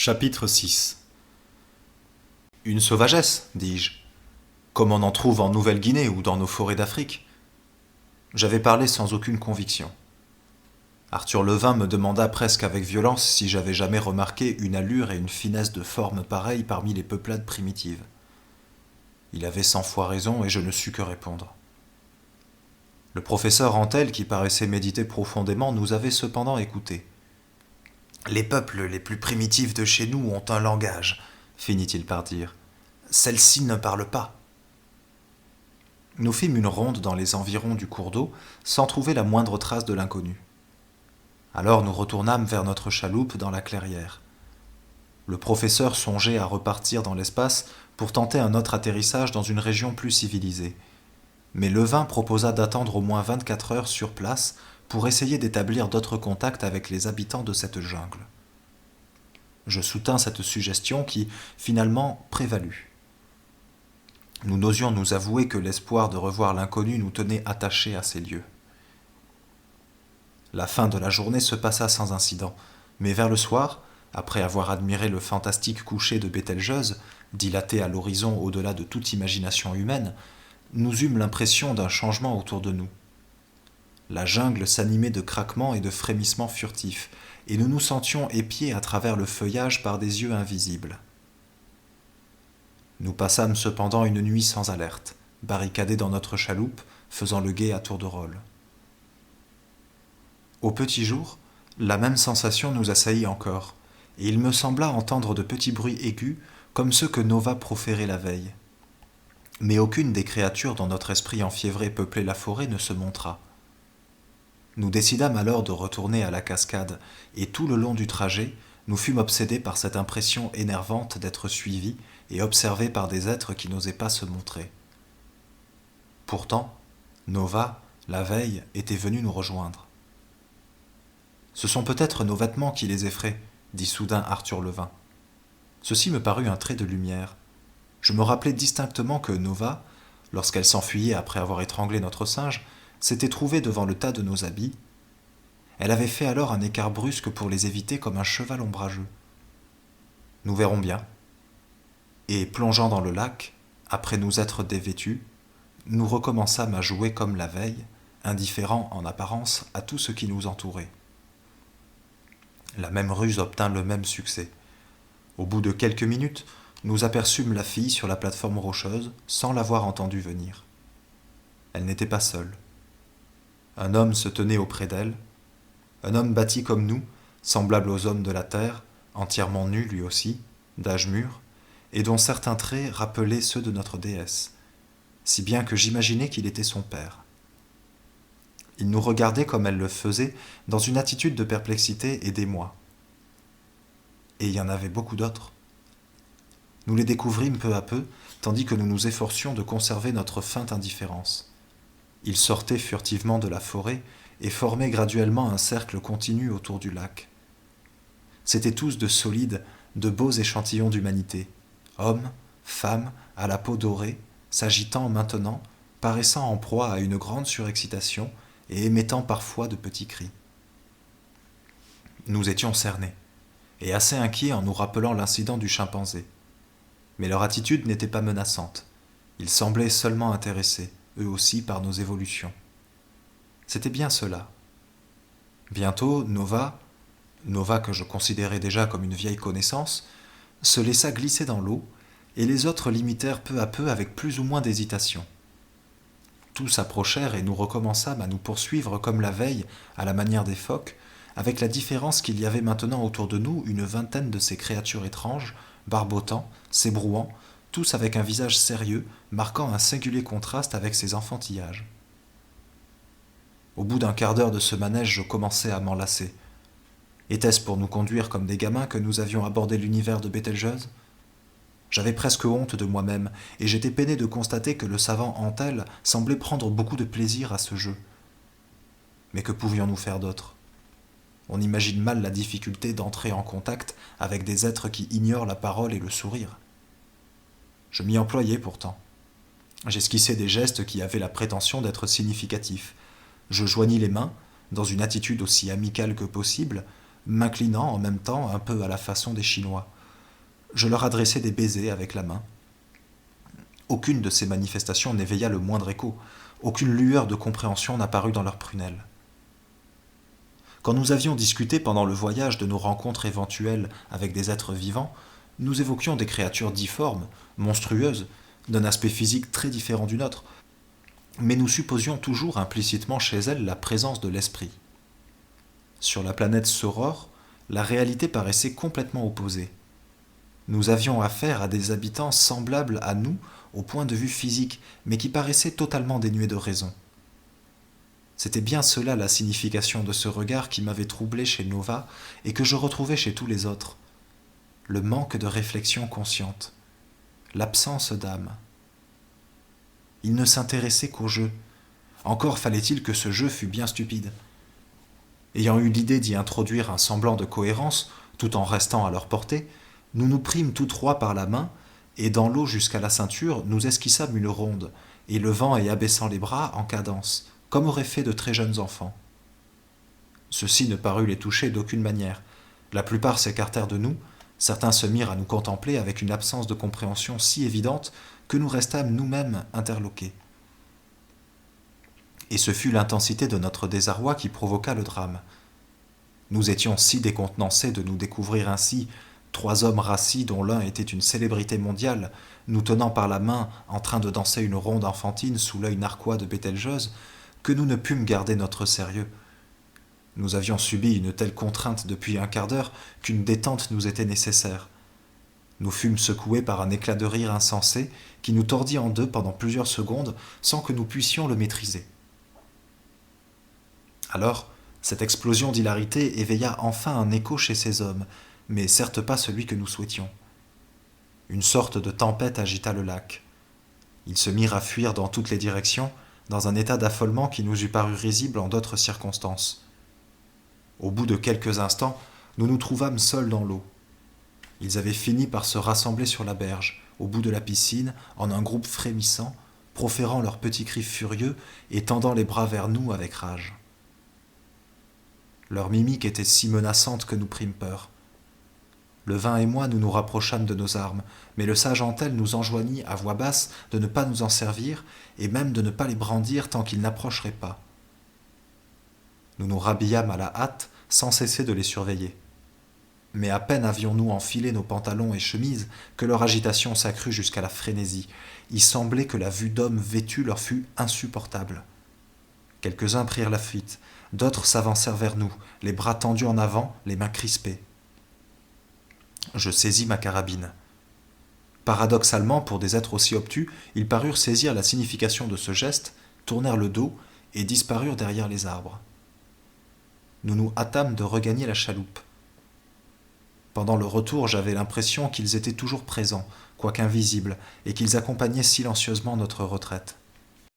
Chapitre 6. Une sauvagesse, dis-je, comme on en trouve en Nouvelle-Guinée ou dans nos forêts d'Afrique. J'avais parlé sans aucune conviction. Arthur Levin me demanda presque avec violence si j'avais jamais remarqué une allure et une finesse de forme pareilles parmi les peuplades primitives. Il avait 100 fois raison et je ne sus que répondre. Le professeur Antel, qui paraissait méditer profondément, nous avait cependant écoutés. Les peuples les plus primitifs de chez nous ont un langage, finit-il par dire. Celle-ci ne parle pas. Nous fîmes une ronde dans les environs du cours d'eau, sans trouver la moindre trace de l'inconnu. Alors nous retournâmes vers notre chaloupe dans la clairière. Le professeur songeait à repartir dans l'espace pour tenter un autre atterrissage dans une région plus civilisée. Mais Levin proposa d'attendre au moins 24 heures sur place pour essayer d'établir d'autres contacts avec les habitants de cette jungle. Je soutins cette suggestion qui, finalement, prévalut. Nous n'osions nous avouer que l'espoir de revoir l'inconnu nous tenait attachés à ces lieux. La fin de la journée se passa sans incident, mais vers le soir, après avoir admiré le fantastique coucher de Bételgeuse, dilaté à l'horizon au-delà de toute imagination humaine, nous eûmes l'impression d'un changement autour de nous. La jungle s'animait de craquements et de frémissements furtifs, et nous nous sentions épiés à travers le feuillage par des yeux invisibles. Nous passâmes cependant une nuit sans alerte, barricadés dans notre chaloupe, faisant le guet à tour de rôle. Au petit jour, la même sensation nous assaillit encore, et il me sembla entendre de petits bruits aigus comme ceux que Nova proférait la veille. Mais aucune des créatures dont notre esprit enfiévré peuplait la forêt ne se montra. Nous décidâmes alors de retourner à la cascade, et tout le long du trajet, nous fûmes obsédés par cette impression énervante d'être suivis et observés par des êtres qui n'osaient pas se montrer. Pourtant, Nova, la veille, était venue nous rejoindre. Ce sont peut-être nos vêtements qui les effraient, dit soudain Arthur Levin. Ceci me parut un trait de lumière. Je me rappelai distinctement que Nova, lorsqu'elle s'enfuyait après avoir étranglé notre singe, s'était trouvée devant le tas de nos habits. Elle avait fait alors un écart brusque pour les éviter comme un cheval ombrageux. Nous verrons bien. Et plongeant dans le lac, après nous être dévêtus, nous recommençâmes à jouer comme la veille, indifférents en apparence à tout ce qui nous entourait. La même ruse obtint le même succès. Au bout de quelques minutes, nous aperçûmes la fille sur la plateforme rocheuse sans l'avoir entendue venir. Elle n'était pas seule. Un homme se tenait auprès d'elle, un homme bâti comme nous, semblable aux hommes de la terre, entièrement nu lui aussi, d'âge mûr, et dont certains traits rappelaient ceux de notre déesse, si bien que j'imaginai qu'il était son père. Il nous regardait comme elle le faisait, dans une attitude de perplexité et d'émoi. Et il y en avait beaucoup d'autres. Nous les découvrîmes peu à peu, tandis que nous nous efforcions de conserver notre feinte indifférence. Ils sortaient furtivement de la forêt et formaient graduellement un cercle continu autour du lac. C'étaient tous de solides, de beaux échantillons d'humanité, hommes, femmes, à la peau dorée, s'agitant maintenant, paraissant en proie à une grande surexcitation et émettant parfois de petits cris. Nous étions cernés, et assez inquiets en nous rappelant l'incident du chimpanzé. Mais leur attitude n'était pas menaçante. Ils semblaient seulement intéressés, eux aussi, par nos évolutions. C'était bien cela. Bientôt, Nova que je considérais déjà comme une vieille connaissance, se laissa glisser dans l'eau, et les autres l'imitèrent peu à peu avec plus ou moins d'hésitation. Tous approchèrent et nous recommençâmes à nous poursuivre comme la veille, à la manière des phoques, avec la différence qu'il y avait maintenant autour de nous une vingtaine de ces créatures étranges, barbotant, s'ébrouant, tous avec un visage sérieux, marquant un singulier contraste avec ces enfantillages. Au bout d'un quart d'heure de ce manège, je commençais à m'en lasser. Était-ce pour nous conduire comme des gamins que nous avions abordé l'univers de Bételgeuse ? J'avais presque honte de moi-même, et j'étais peiné de constater que le savant Antel semblait prendre beaucoup de plaisir à ce jeu. Mais que pouvions-nous faire d'autre ? On imagine mal la difficulté d'entrer en contact avec des êtres qui ignorent la parole et le sourire. Je m'y employais pourtant. J'esquissais des gestes qui avaient la prétention d'être significatifs. Je joignis les mains, dans une attitude aussi amicale que possible, m'inclinant en même temps un peu à la façon des Chinois. Je leur adressai des baisers avec la main. Aucune de ces manifestations n'éveilla le moindre écho, aucune lueur de compréhension n'apparut dans leurs prunelles. Quand nous avions discuté pendant le voyage de nos rencontres éventuelles avec des êtres vivants, nous évoquions des créatures difformes, monstrueuses, d'un aspect physique très différent du nôtre, mais nous supposions toujours implicitement chez elles la présence de l'esprit. Sur la planète Soror, la réalité paraissait complètement opposée. Nous avions affaire à des habitants semblables à nous au point de vue physique, mais qui paraissaient totalement dénués de raison. C'était bien cela la signification de ce regard qui m'avait troublé chez Nova et que je retrouvais chez tous les autres. Le manque de réflexion consciente, l'absence d'âme. Ils ne s'intéressaient qu'au jeu. Encore fallait-il que ce jeu fût bien stupide. Ayant eu l'idée d'y introduire un semblant de cohérence, tout en restant à leur portée, nous nous prîmes tous trois par la main, et dans l'eau jusqu'à la ceinture, nous esquissâmes une ronde, élevant et abaissant les bras en cadence, comme auraient fait de très jeunes enfants. Ceci ne parut les toucher d'aucune manière. La plupart s'écartèrent de nous, certains se mirent à nous contempler avec une absence de compréhension si évidente que nous restâmes nous-mêmes interloqués. Et ce fut l'intensité de notre désarroi qui provoqua le drame. Nous étions si décontenancés de nous découvrir ainsi, trois hommes rassis dont l'un était une célébrité mondiale, nous tenant par la main en train de danser une ronde enfantine sous l'œil narquois de Bételgeuse, que nous ne pûmes garder notre sérieux. Nous avions subi une telle contrainte depuis un quart d'heure qu'une détente nous était nécessaire. Nous fûmes secoués par un éclat de rire insensé qui nous tordit en deux pendant plusieurs secondes sans que nous puissions le maîtriser. Alors, cette explosion d'hilarité éveilla enfin un écho chez ces hommes, mais certes pas celui que nous souhaitions. Une sorte de tempête agita le lac. Ils se mirent à fuir dans toutes les directions, dans un état d'affolement qui nous eût paru risible en d'autres circonstances. Au bout de quelques instants, nous nous trouvâmes seuls dans l'eau. Ils avaient fini par se rassembler sur la berge, au bout de la piscine, en un groupe frémissant, proférant leurs petits cris furieux et tendant les bras vers nous avec rage. Leur mimique était si menaçante que nous prîmes peur. Le vin et moi, nous nous rapprochâmes de nos armes, mais le sage Antel nous enjoignit à voix basse de ne pas nous en servir et même de ne pas les brandir tant qu'ils n'approcheraient pas. Nous nous rhabillâmes à la hâte sans cesser de les surveiller. Mais à peine avions-nous enfilé nos pantalons et chemises que leur agitation s'accrut jusqu'à la frénésie. Il semblait que la vue d'hommes vêtus leur fût insupportable. Quelques-uns prirent la fuite, d'autres s'avancèrent vers nous, les bras tendus en avant, les mains crispées. Je saisis ma carabine. Paradoxalement, pour des êtres aussi obtus, ils parurent saisir la signification de ce geste, tournèrent le dos et disparurent derrière les arbres. Nous nous hâtâmes de regagner la chaloupe. Pendant le retour, j'avais l'impression qu'ils étaient toujours présents, quoiqu'invisibles, et qu'ils accompagnaient silencieusement notre retraite.